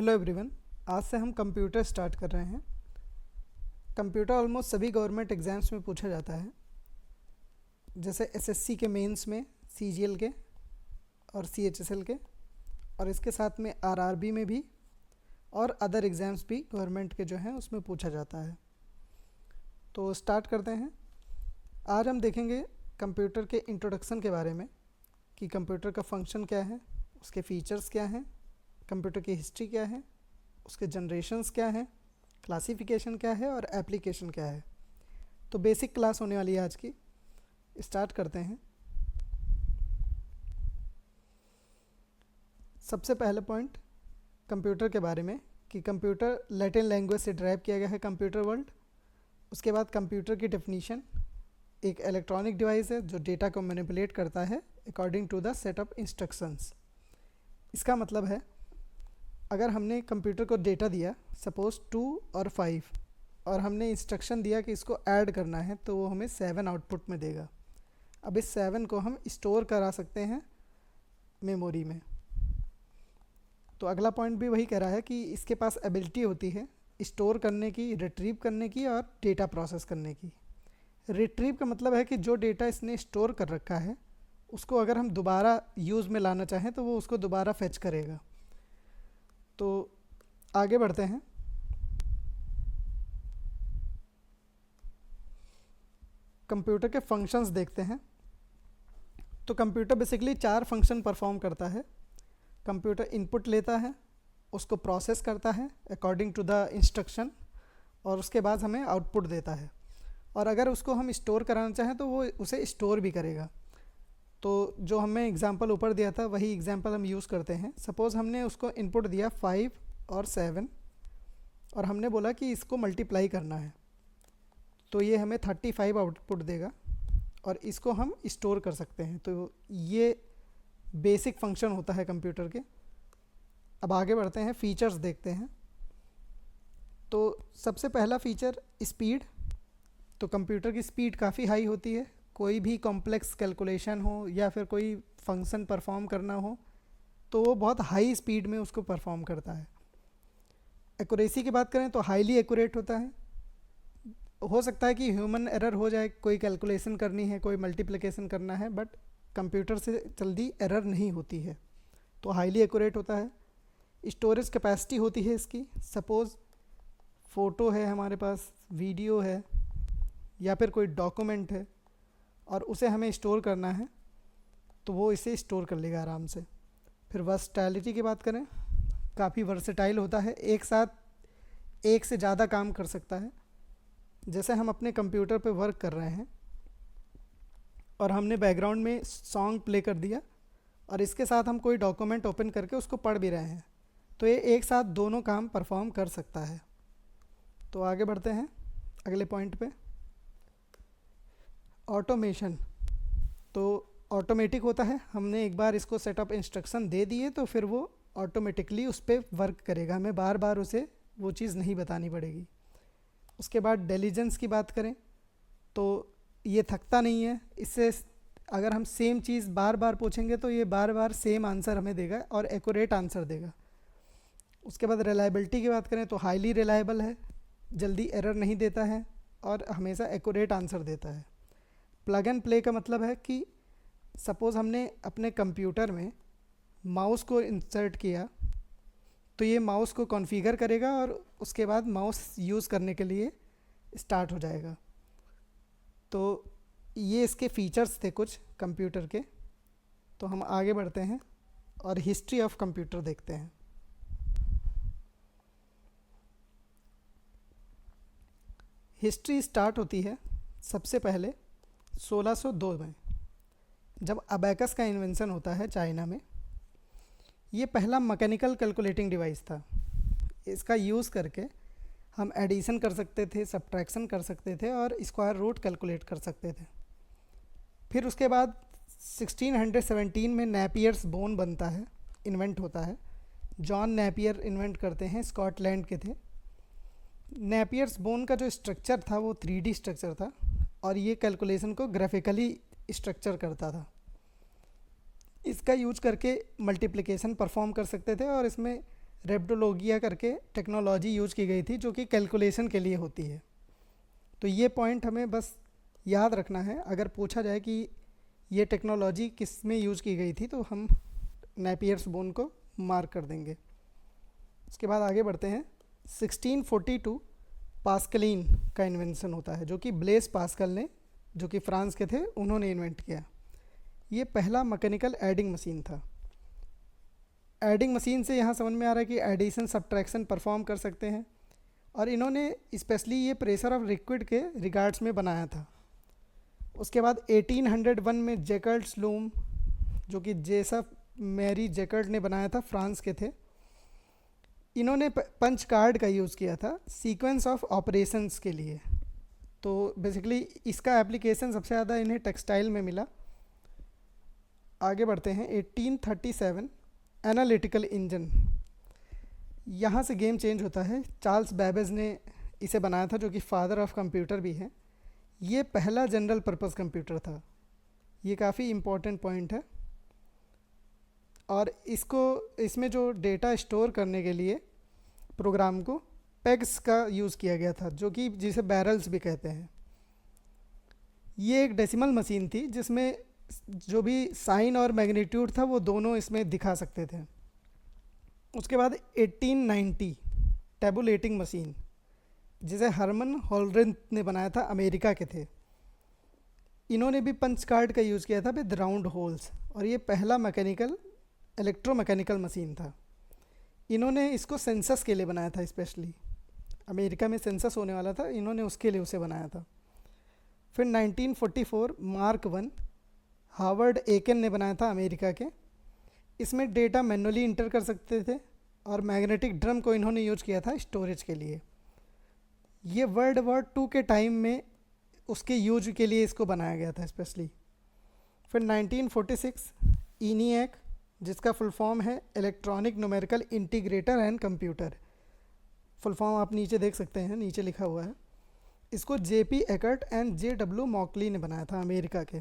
Hello everyone. आज से हम कंप्यूटर स्टार्ट कर रहे हैं। कंप्यूटर ऑलमोस्ट सभी गवर्नमेंट एग्ज़ाम्स में पूछा जाता है, जैसे एसएससी के मेंस में, सीजीएल के और सीएचएसएल के, और इसके साथ में आरआरबी में भी और अदर एग्ज़ाम्स भी गवर्नमेंट के जो हैं उसमें पूछा जाता है। तो स्टार्ट करते हैं। आज हम देखेंगे कंप्यूटर के इंट्रोडक्शन के बारे में कि कंप्यूटर का फंक्शन क्या है, उसके फीचर्स क्या हैं, कंप्यूटर की हिस्ट्री क्या है, उसके जनरेशन्स क्या हैं, क्लासिफिकेशन क्या है और एप्लीकेशन क्या है। तो बेसिक क्लास होने वाली है आज की। स्टार्ट करते हैं। सबसे पहले पॉइंट कंप्यूटर के बारे में कि कंप्यूटर लैटिन लैंग्वेज से ड्राइव किया गया है, कंप्यूटर वर्ल्ड। उसके बाद कंप्यूटर की डेफिनीशन, एक इलेक्ट्रॉनिक डिवाइस है जो डेटा को मैनिपुलेट करता है according to the set of instructions. इसका मतलब है अगर हमने कंप्यूटर को डेटा दिया, सपोज 2 और 5, और हमने इंस्ट्रक्शन दिया कि इसको ऐड करना है, तो वो हमें 7 आउटपुट में देगा। अब इस 7 को हम स्टोर करा सकते हैं मेमोरी में। तो अगला पॉइंट भी वही कह रहा है कि इसके पास एबिलिटी होती है स्टोर करने की, रिट्रीव करने की और डेटा प्रोसेस करने की। रिट्रीव का मतलब है कि जो डेटा इसने स्टोर कर रखा है उसको अगर हम दोबारा यूज़ में लाना चाहें तो वो उसको दोबारा फेच करेगा। तो आगे बढ़ते हैं। कंप्यूटर के फंक्शंस देखते हैं। तो कंप्यूटर बेसिकली 4 फंक्शन परफॉर्म करता है। कंप्यूटर इनपुट लेता है, उसको प्रोसेस करता है अकॉर्डिंग टू द इंस्ट्रक्शन, और उसके बाद हमें आउटपुट देता है। और अगर उसको हम स्टोर कराना चाहें तो वो उसे स्टोर भी करेगा। तो जो हमें एग्जांपल ऊपर दिया था वही एग्जांपल हम यूज़ करते हैं। सपोज़ हमने उसको इनपुट दिया 5 और 7 और हमने बोला कि इसको मल्टीप्लाई करना है, तो ये हमें 35 आउटपुट देगा और इसको हम स्टोर कर सकते हैं। तो ये बेसिक फंक्शन होता है कंप्यूटर के। अब आगे बढ़ते हैं, फीचर्स देखते हैं। तो सबसे पहला फीचर स्पीड। तो कंप्यूटर की स्पीड काफ़ी हाई होती है। कोई भी कॉम्प्लेक्स कैलकुलेशन हो या फिर कोई फंक्शन परफॉर्म करना हो तो वो बहुत हाई स्पीड में उसको परफॉर्म करता है। एक्यूरेसी की बात करें तो हाईली एक्यूरेट होता है। हो सकता है कि ह्यूमन एरर हो जाए, कोई कैलकुलेशन करनी है, कोई मल्टीप्लिकेशन करना है, बट कंप्यूटर से जल्दी एरर नहीं होती है, तो हाईली एक्यूरेट होता है। स्टोरेज कैपेसिटी होती है इसकी। सपोज़ फ़ोटो है हमारे पास, वीडियो है या फिर कोई डॉक्यूमेंट है और उसे हमें स्टोर करना है तो वो इसे स्टोर कर लेगा आराम से। फिर वर्सटैलिटी की बात करें, काफ़ी वर्सेटाइल होता है, एक साथ एक से ज़्यादा काम कर सकता है। जैसे हम अपने कंप्यूटर पे वर्क कर रहे हैं और हमने बैकग्राउंड में सॉन्ग प्ले कर दिया और इसके साथ हम कोई डॉक्यूमेंट ओपन करके उसको पढ़ भी रहे हैं, तो ये एक साथ दोनों काम परफॉर्म कर सकता है। तो आगे बढ़ते हैं अगले पॉइंट पे। ऑटोमेशन। तो ऑटोमेटिक होता है, हमने एक बार इसको सेटअप इंस्ट्रक्शन दे दिए तो फिर वो ऑटोमेटिकली उस पर वर्क करेगा, हमें बार बार उसे वो चीज़ नहीं बतानी पड़ेगी। उसके बाद डिलीजेंस की बात करें तो ये थकता नहीं है। इससे अगर हम सेम चीज़ बार बार पूछेंगे तो ये बार बार सेम आंसर हमें देगा और एक्यूरेट आंसर देगा। उसके बाद रिलायबिलिटी की बात करें तो हाईली रिलायबल है, जल्दी एरर नहीं देता है और हमेशा एक्यूरेट आंसर देता है। प्लग एंड प्ले का मतलब है कि सपोज़ हमने अपने कंप्यूटर में माउस को इंसर्ट किया तो ये माउस को कॉन्फ़िगर करेगा और उसके बाद माउस यूज़ करने के लिए स्टार्ट हो जाएगा। तो ये इसके फीचर्स थे कुछ कंप्यूटर के। तो हम आगे बढ़ते हैं और हिस्ट्री ऑफ कंप्यूटर देखते हैं। हिस्ट्री स्टार्ट होती है सबसे पहले 1602 में, जब अबैकस का इन्वेंशन होता है चाइना में। ये पहला मैकेनिकल कैलकुलेटिंग डिवाइस था। इसका यूज़ करके हम एडिशन कर सकते थे, सब्ट्रैक्शन कर सकते थे और स्क्वायर रूट कैलकुलेट कर सकते थे। फिर उसके बाद 1617 में नेपियर्स बोन बनता है, इन्वेंट होता है। जॉन नेपियर इन्वेंट करते हैं, स्कॉटलैंड के थे। नेपियर्स बोन का जो स्ट्रक्चर था वो 3D स्ट्रक्चर था और ये कैलकुलेशन को ग्राफिकली स्ट्रक्चर करता था। इसका यूज करके मल्टीप्लिकेशन परफॉर्म कर सकते थे और इसमें रेप्टोलोगिया करके टेक्नोलॉजी यूज की गई थी जो कि कैलकुलेशन के लिए होती है। तो ये पॉइंट हमें बस याद रखना है, अगर पूछा जाए कि ये टेक्नोलॉजी किस में यूज़ की गई थी तो हम नेपियर्स बोन को मार्क कर देंगे। उसके बाद आगे बढ़ते हैं। 1642 पास्कलिन का इन्वेंशन होता है जो कि ब्लेस पास्कल ने, जो कि फ्रांस के थे, उन्होंने इन्वेंट किया। ये पहला मैकेनिकल एडिंग मशीन था। एडिंग मशीन से यहाँ समझ में आ रहा है कि एडिशन सब्ट्रैक्शन परफॉर्म कर सकते हैं, और इन्होंने स्पेशली ये प्रेशर ऑफ लिक्विड के रिगार्ड्स में बनाया था। उसके बाद 1801 में जैकर्ड स्लूम, जो कि जेसफ मैरी जैकर्ड ने बनाया था, फ्रांस के थे। इन्होंने पंच कार्ड का यूज़ किया था सीक्वेंस ऑफ ऑपरेशंस के लिए। तो बेसिकली इसका एप्लीकेशन सबसे ज़्यादा इन्हें टेक्सटाइल में मिला। आगे बढ़ते हैं। 1837 एनालिटिकल इंजन, यहाँ से गेम चेंज होता है। चार्ल्स बैबेज ने इसे बनाया था, जो कि फादर ऑफ कंप्यूटर भी है। ये पहला जनरल पर्पस कंप्यूटर था। ये काफ़ी इम्पोर्टेंट पॉइंट है। और इसमें जो डेटा स्टोर करने के लिए प्रोग्राम को पेग्स का यूज़ किया गया था, जो कि जिसे बैरल्स भी कहते हैं। ये एक डेसिमल मशीन थी जिसमें जो भी साइन और मैग्नीट्यूड था वो दोनों इसमें दिखा सकते थे। उसके बाद 1890 टैबुलेटिंग मशीन, जिसे हरमन होलरेंथ ने बनाया था, अमेरिका के थे। इन्होंने भी पंच कार्ड का यूज़ किया था विद राउंड होल्स, और ये पहला इलेक्ट्रोमैकेनिकल मशीन था। इन्होंने इसको सेंसस के लिए बनाया था, स्पेशली अमेरिका में सेंसस होने वाला था, इन्होंने उसके लिए उसे बनाया था। फिर 1944 मार्क 1 हार्वर्ड एकेन ने बनाया था, अमेरिका के। इसमें डेटा मैनुअली इंटर कर सकते थे, और मैग्नेटिक ड्रम को इन्होंने यूज किया था स्टोरेज के लिए। ये वर्ल्ड वॉर 2 के टाइम में उसके यूज के लिए इसको बनाया गया था स्पेशली। फिर 1946 ENIAC, जिसका फुल फॉर्म है electronic numerical integrator and computer. Full form आप नीचे देख सकते हैं, नीचे लिखा हुआ है। इसको JP एकर्ट एंड JW मॉकली ने बनाया था, अमेरिका के।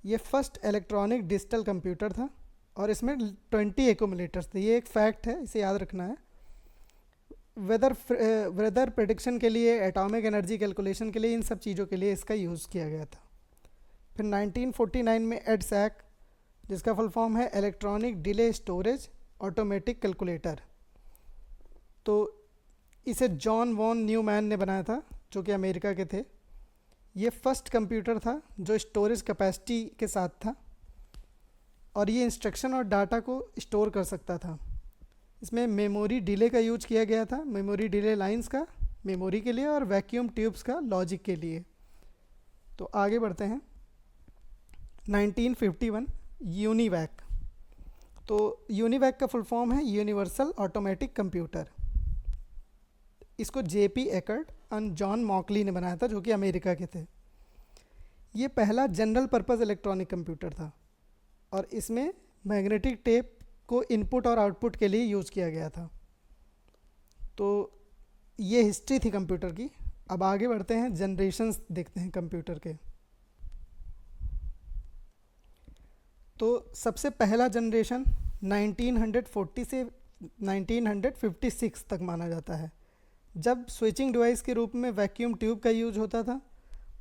ये फर्स्ट इलेक्ट्रॉनिक डिजिटल कंप्यूटर था, और इसमें 20 एक्यूमुलेटर्स थे। ये एक फैक्ट है, इसे याद रखना है। वेदर प्रेडिक्शन के लिए, एटॉमिक एनर्जी कैलकुलेशन के लिए, इन सब चीज़ों के लिए इसका यूज़ किया गया था। फिर 1949 में EDSAC, जिसका फुल फॉर्म है electronic delay storage automatic calculator. तो इसे जॉन वॉन न्यूमैन ने बनाया था, जो कि अमेरिका के थे। ये फर्स्ट कंप्यूटर था जो स्टोरेज कैपेसिटी के साथ था, और ये इंस्ट्रक्शन और डाटा को स्टोर कर सकता था। इसमें मेमोरी डिले का यूज किया गया था, मेमोरी डिले लाइंस का मेमोरी के लिए, और वैक्यूम ट्यूब्स का लॉजिक के लिए। तो आगे बढ़ते हैं। 1951 यूनिवैक। तो यूनिवैक का फुल फॉर्म है यूनिवर्सल ऑटोमेटिक कंप्यूटर। इसको JP एकर्ट और जॉन मॉकली ने बनाया था, जो कि अमेरिका के थे। ये पहला जनरल पर्पस इलेक्ट्रॉनिक कंप्यूटर था, और इसमें मैग्नेटिक टेप को इनपुट और आउटपुट के लिए यूज़ किया गया था। तो ये हिस्ट्री थी कंप्यूटर की। अब आगे बढ़ते हैं, जनरेशन्स देखते हैं कंप्यूटर के। तो सबसे पहला जनरेशन 1940 से 1956 तक माना जाता है, जब स्विचिंग डिवाइस के रूप में वैक्यूम ट्यूब का यूज होता था,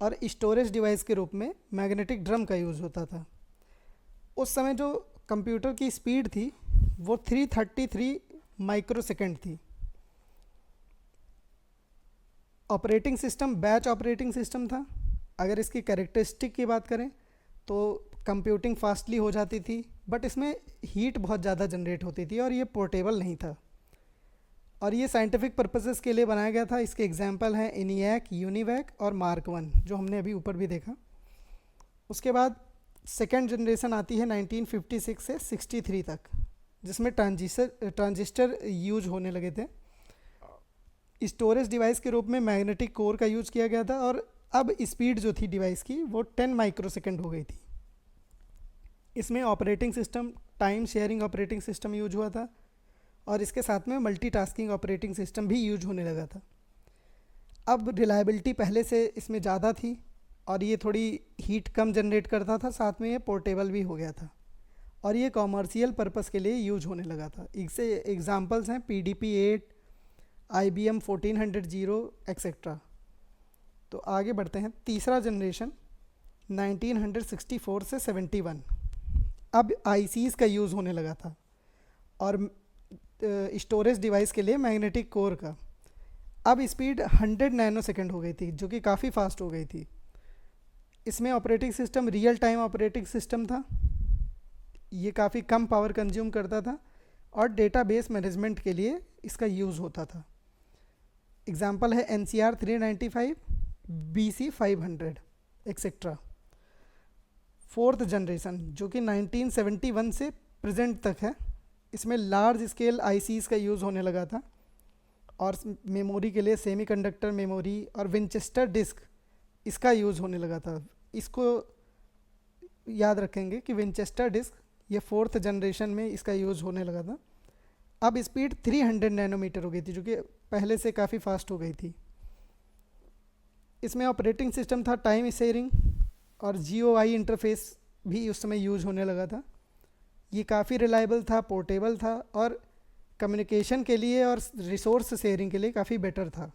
और स्टोरेज डिवाइस के रूप में मैग्नेटिक ड्रम का यूज़ होता था। उस समय जो कंप्यूटर की स्पीड थी वो 333 माइक्रोसेकंड थी। Operating system batch operating system था। अगर इसकी कैरेक्टरिस्टिक की बात करें तो कंप्यूटिंग फास्टली हो जाती थी, बट इसमें हीट बहुत ज़्यादा जनरेट होती थी, और ये पोर्टेबल नहीं था, और ये साइंटिफिक पर्पसेस के लिए बनाया गया था। इसके एग्जांपल हैं ENIAC, यूनिवैक और मार्क 1, जो हमने अभी ऊपर भी देखा। उसके बाद सेकेंड जनरेशन आती है 1956 से 63 तक, जिसमें ट्रांजिस्टर यूज होने लगे थे। स्टोरेज डिवाइस के रूप में मैग्नेटिक कोर का यूज किया गया था, और अब स्पीड जो थी डिवाइस की वो 10 माइक्रोसेकंड हो गई थी। इसमें operating system time sharing operating system use हुआ था, और इसके साथ में मल्टीटास्किंग ऑपरेटिंग सिस्टम भी यूज होने लगा था। अब रिलायबिलिटी पहले से इसमें ज़्यादा थी, और ये थोड़ी हीट कम जनरेट करता था, साथ में ये पोर्टेबल भी हो गया था। और ये कॉमर्शियल पर्पस के लिए यूज होने लगा था। इससे एग्जांपल्स हैं PDP-8, IBM 1400 एक्सेट्रा। तो आगे बढ़ते हैं, तीसरा जनरेशन 1964 से 71। अब ICs का यूज़ होने लगा था और स्टोरेज डिवाइस के लिए मैग्नेटिक कोर का। अब स्पीड 100 नैनोसेकंड हो गई थी, जो कि काफ़ी फास्ट हो गई थी। इसमें operating system real time operating system था, ये काफ़ी कम पावर कंज्यूम करता था और डेटाबेस मैनेजमेंट के लिए इसका यूज़ होता था। एग्जांपल है NCR 395, BC 500 etcetera. Fourth generation जो कि 1971 से प्रेजेंट तक है, इसमें लार्ज स्केल ICs का यूज़ होने लगा था और मेमोरी के लिए सेमीकंडक्टर मेमोरी और विंचेस्टर डिस्क इसका यूज़ होने लगा था। इसको याद रखेंगे कि विंचेस्टर डिस्क ये फोर्थ जनरेशन में इसका यूज़ होने लगा था। अब स्पीड 300 नैनोमीटर हो गई थी, जो कि पहले से काफ़ी फास्ट हो गई थी। इसमें ऑपरेटिंग सिस्टम था टाइम शेयरिंग और GUI इंटरफेस भी उस समय यूज होने लगा था। ये काफ़ी रिलायबल था, पोर्टेबल था और कम्युनिकेशन के लिए और रिसोर्स शेयरिंग के लिए काफ़ी बेटर था।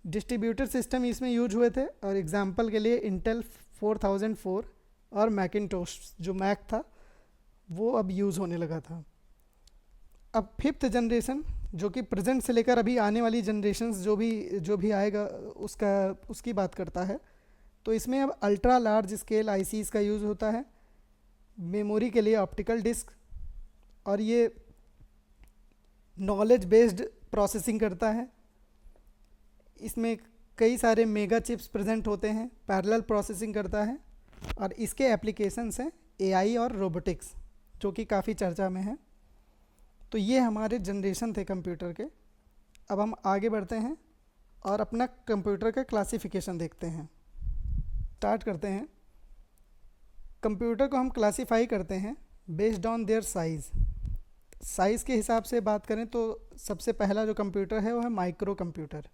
डिस्ट्रीब्यूटर सिस्टम इसमें यूज हुए थे और एग्जांपल के लिए इंटेल 4004 और मैकिनटोश जो मैक था वो अब यूज़ होने लगा था। अब फिफ्थ जनरेशन जो कि प्रेजेंट से लेकर अभी आने वाली जनरेशन्स जो भी आएगा उसकी बात करता है। तो इसमें अब अल्ट्रा लार्ज स्केल ICs का यूज़ होता है, मेमोरी के लिए ऑप्टिकल डिस्क, और ये नॉलेज बेस्ड प्रोसेसिंग करता है। इसमें कई सारे मेगा चिप्स प्रेजेंट होते हैं, पैरेलल प्रोसेसिंग करता है और इसके एप्लीकेशंस हैं AI और रोबोटिक्स जो कि काफ़ी चर्चा में है। तो ये हमारे जनरेशन थे कंप्यूटर के। अब हम आगे बढ़ते हैं और अपना कंप्यूटर का क्लासिफिकेशन देखते हैं। स्टार्ट करते हैं। कंप्यूटर को हम क्लासीफाई करते हैं बेस्ड ऑन देयर साइज़ के हिसाब से बात करें तो सबसे पहला जो कंप्यूटर है वो है micro computer.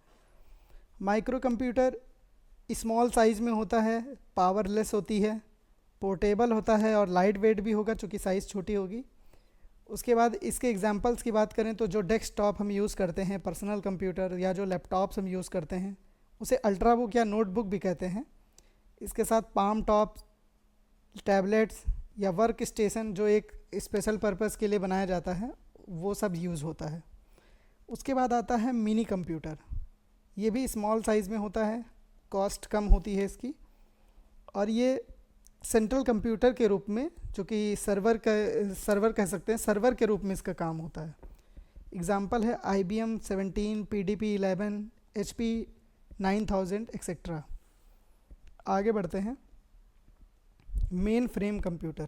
Micro computer small size में होता है, पावरलेस होती है, पोर्टेबल होता है और लाइट वेट भी होगा चूँकि साइज़ छोटी होगी। उसके बाद इसके एग्जांपल्स की बात करें तो जो डेस्कटॉप हम यूज़ करते हैं, पर्सनल कंप्यूटर या जो लैपटॉप्स हम यूज़ करते हैं उसे अल्ट्राबुक या नोटबुक भी कहते हैं। इसके साथ पाम टॉप, टैबलेट्स या वर्क स्टेशन जो एक स्पेशल पर्पस के लिए बनाया जाता है वो सब यूज़ होता है। उसके बाद आता है मिनी कंप्यूटर। ये भी स्मॉल साइज़ में होता है, कॉस्ट कम होती है इसकी और ये सेंट्रल कंप्यूटर के रूप में जो कि सर्वर कह सकते हैं, सर्वर के रूप में इसका काम होता है। एग्जांपल है IBM 17, PDP-11, HP 9000 एक्सेट्रा। आगे बढ़ते हैं। मेन फ्रेम कंप्यूटर,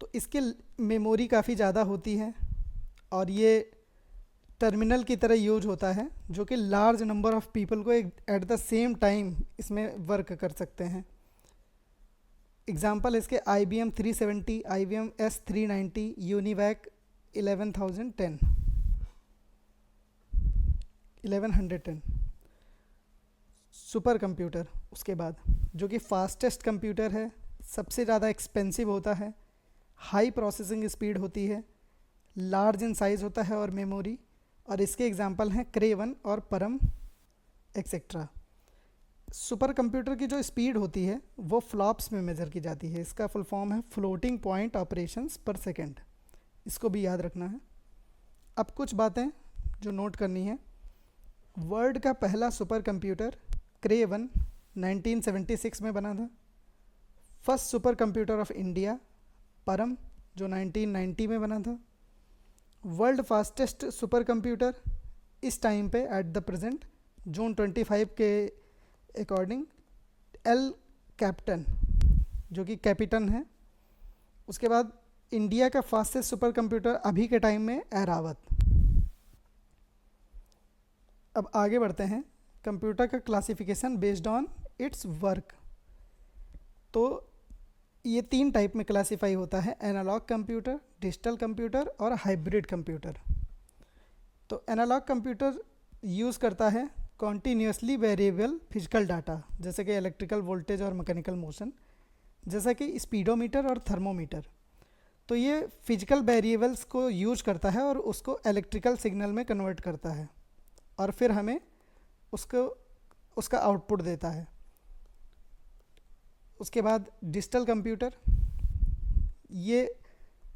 तो इसके मेमोरी काफ़ी ज़्यादा होती है और ये टर्मिनल की तरह यूज होता है जो कि लार्ज नंबर ऑफ पीपल को एट द सेम टाइम इसमें वर्क कर सकते हैं। एग्जांपल इसके IBM 370, IBM S390, UNIVAC 1110 super computer. उसके बाद जो कि फास्टेस्ट कंप्यूटर है, सबसे ज़्यादा एक्सपेंसिव होता है, हाई प्रोसेसिंग स्पीड होती है, लार्ज इन साइज़ होता है और मेमोरी, और इसके एग्जांपल हैं क्रे 1 और परम एक्सेट्रा। सुपर कंप्यूटर की जो स्पीड होती है वो फ्लॉप्स में मेज़र की जाती है। इसका फुल फॉर्म है फ्लोटिंग पॉइंट ऑपरेशंस पर सेकेंड। इसको भी याद रखना है। अब कुछ बातें जो नोट करनी है। वर्ल्ड का पहला सुपर कंप्यूटर क्रे 1 1976 में बना था। First super computer of India परम जो 1990 में बना था। वर्ल्ड फास्टेस्ट सुपर कंप्यूटर इस टाइम पे एट द प्रेजेंट जून 25 के अकॉर्डिंग एल कैप्टन जो कि कैपिटन है। उसके बाद इंडिया का फास्टेस्ट सुपर कंप्यूटर अभी के टाइम में एरावत। अब आगे बढ़ते हैं। कंप्यूटर का classification based on it's work. तो ये 3 टाइप में क्लासीफाई होता है, एनालॉग कंप्यूटर, डिजिटल कंप्यूटर और हाइब्रिड कंप्यूटर। तो एनालॉग कंप्यूटर यूज़ करता है कॉन्टीन्यूसली वेरिएबल फिजिकल डाटा जैसे कि इलेक्ट्रिकल वोल्टेज और मैकेनिकल मोशन, जैसा कि स्पीडोमीटर और थर्मोमीटर। तो ये फिजिकल वेरिएबल्स को यूज करता है और उसको इलेक्ट्रिकल सिग्नल में कन्वर्ट करता है और फिर हमें उसको उसका आउटपुट देता है। उसके बाद डिजिटल कंप्यूटर, ये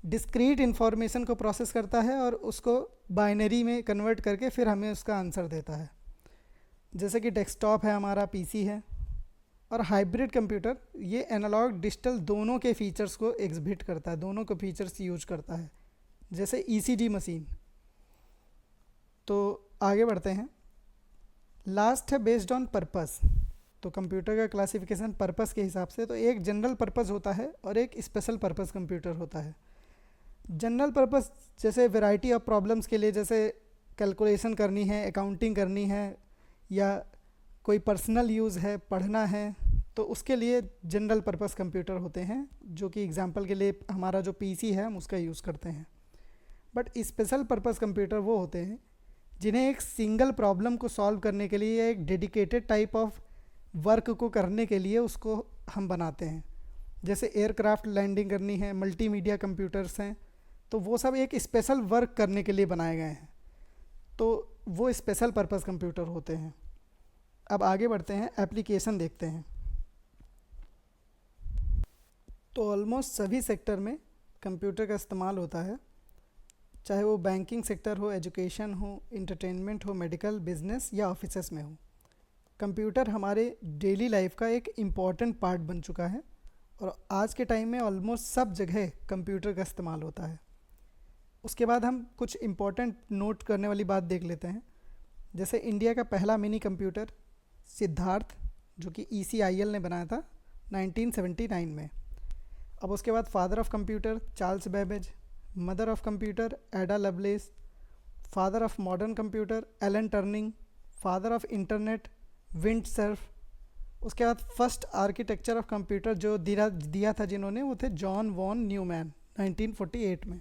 डिस्क्रीट इन्फॉर्मेशन को प्रोसेस करता है और उसको बाइनरी में कन्वर्ट करके फिर हमें उसका आंसर देता है। जैसे कि डेस्कटॉप है हमारा, पीसी है। और हाइब्रिड कंप्यूटर ये एनालॉग डिजिटल दोनों के फीचर्स को एग्जिबिट करता है, दोनों को फीचर्स यूज करता है, जैसे ईसीजी मशीन। तो आगे बढ़ते हैं। लास्ट है बेस्ड ऑन पर्पस। तो कंप्यूटर का क्लासिफिकेशन पर्पस के हिसाब से, तो एक जनरल पर्पस होता है और एक स्पेशल पर्पस कंप्यूटर होता है। जनरल पर्पस जैसे वैरायटी ऑफ प्रॉब्लम्स के लिए, जैसे कैलकुलेशन करनी है, अकाउंटिंग करनी है, या कोई पर्सनल यूज़ है, पढ़ना है, तो उसके लिए जनरल पर्पस कंप्यूटर होते हैं, जो कि एग्जांपल के लिए हमारा जो पीसी है हम उसका यूज़ करते हैं। बट स्पेशल पर्पस कंप्यूटर वो होते हैं जिन्हें एक सिंगल प्रॉब्लम को सॉल्व करने के लिए, एक डेडिकेटेड टाइप ऑफ वर्क को करने के लिए उसको हम बनाते हैं। जैसे एयरक्राफ्ट लैंडिंग करनी है, मल्टीमीडिया कंप्यूटर्स हैं, तो वो सब एक स्पेशल वर्क करने के लिए बनाए गए हैं, तो वो स्पेशल पर्पस कंप्यूटर होते हैं। अब आगे बढ़ते हैं, एप्लीकेशन देखते हैं। तो ऑलमोस्ट सभी सेक्टर में कंप्यूटर का इस्तेमाल होता है, चाहे वो बैंकिंग सेक्टर हो, एजुकेशन हो, इंटरटेनमेंट हो, मेडिकल, बिजनेस या ऑफिसेस में हो। कंप्यूटर हमारे डेली लाइफ का एक इम्पॉर्टेंट पार्ट बन चुका है और आज के टाइम में ऑलमोस्ट सब जगह कंप्यूटर का इस्तेमाल होता है। उसके बाद हम कुछ इम्पॉर्टेंट नोट करने वाली बात देख लेते हैं। जैसे इंडिया का पहला मिनी कंप्यूटर सिद्धार्थ, जो कि ECIL ने बनाया था 1979 में। अब उसके बाद father of computer Charles Babbage, mother of computer Ada Lovelace, father of modern computer Alan Turing, father of internet Vint Cerf. उसके बाद फर्स्ट आर्किटेक्चर ऑफ कंप्यूटर जो दिया था जिन्होंने, वो थे जॉन वॉन न्यूमैन 1948 में।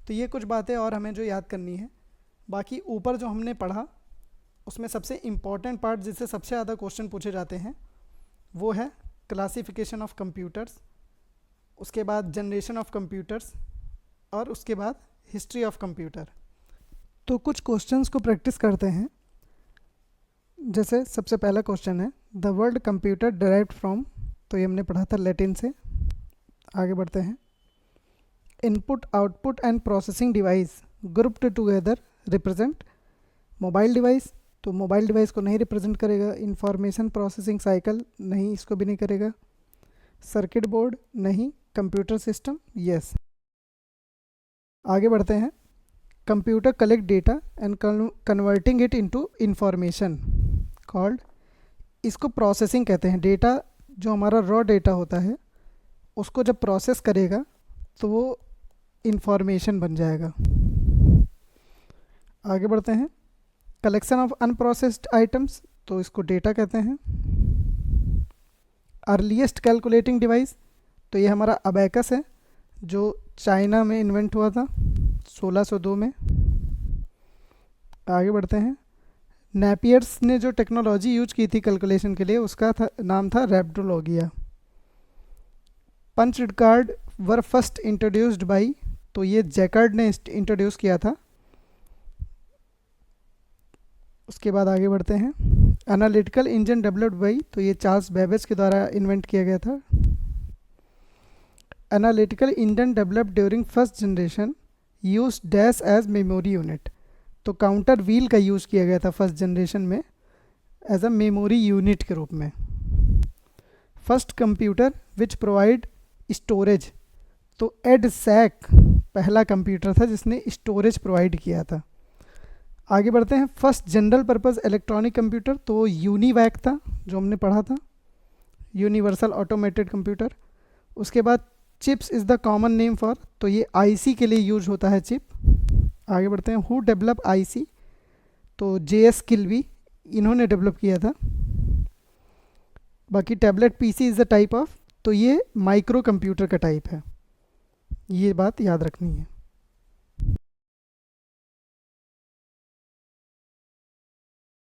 तो ये कुछ बातें और हमें जो याद करनी है। बाकी ऊपर जो हमने पढ़ा उसमें सबसे इम्पॉर्टेंट पार्ट जिससे सबसे ज़्यादा क्वेश्चन पूछे जाते हैं वो है क्लासिफिकेशन ऑफ कंप्यूटर्स, उसके बाद जनरेशन ऑफ कंप्यूटर्स और उसके बाद हिस्ट्री ऑफ कंप्यूटर। तो कुछ क्वेश्चंस को प्रैक्टिस करते हैं। जैसे सबसे पहला क्वेश्चन है, the word computer derived from, तो ये हमने पढ़ा था लैटिन से। आगे बढ़ते हैं, input output and processing device grouped together represent mobile device, तो मोबाइल डिवाइस को नहीं रिप्रेजेंट करेगा। इंफॉर्मेशन प्रोसेसिंग साइकिल नहीं, इसको भी नहीं करेगा। सर्किट बोर्ड नहीं। Computer system yes. आगे बढ़ते हैं, computer collect data and converting it into information called, इसको प्रोसेसिंग कहते हैं। डेटा जो हमारा रॉ डेटा होता है उसको जब प्रोसेस करेगा तो वो इंफॉर्मेशन बन जाएगा। आगे बढ़ते हैं, कलेक्शन ऑफ अनप्रोसेस्ड आइटम्स, तो इसको डेटा कहते हैं। अर्लीस्ट कैलकुलेटिंग डिवाइस, तो ये हमारा अबैकस है जो चाइना में इन्वेंट हुआ था 1602 में। आगे बढ़ते हैं, नेपियर्स ने जो टेक्नोलॉजी यूज की थी कैलकुलेशन के लिए उसका नाम था rabdologia. Punch card were first introduced by, तो ये जैकार्ड ने इंट्रोड्यूस किया था। उसके बाद आगे बढ़ते हैं, एनालिटिकल इंजन डेवलप्ड बाई, तो ये चार्ल्स बेबेज के द्वारा इन्वेंट किया गया था। Analytical engine developed during first generation use dash as memory unit, तो काउंटर व्हील का यूज़ किया गया था फर्स्ट जनरेशन में एज अ मेमोरी यूनिट के रूप में। First computer which provide storage, तो एडसैक पहला कंप्यूटर था जिसने स्टोरेज प्रोवाइड किया था। आगे बढ़ते हैं, first general purpose electronic computer, तो यूनिवैक था जो हमने पढ़ा था, यूनिवर्सल ऑटोमेटेड कंप्यूटर। उसके बाद chips is the common name for, तो ये आईसी के लिए यूज होता है चिप। आगे बढ़ते हैं, हु डेवलप आईसी, तो JS किल्बी इन्होंने डेवलप किया था। बाकी tablet PC is the type of, तो ये माइक्रो कंप्यूटर का टाइप है, ये बात याद रखनी है।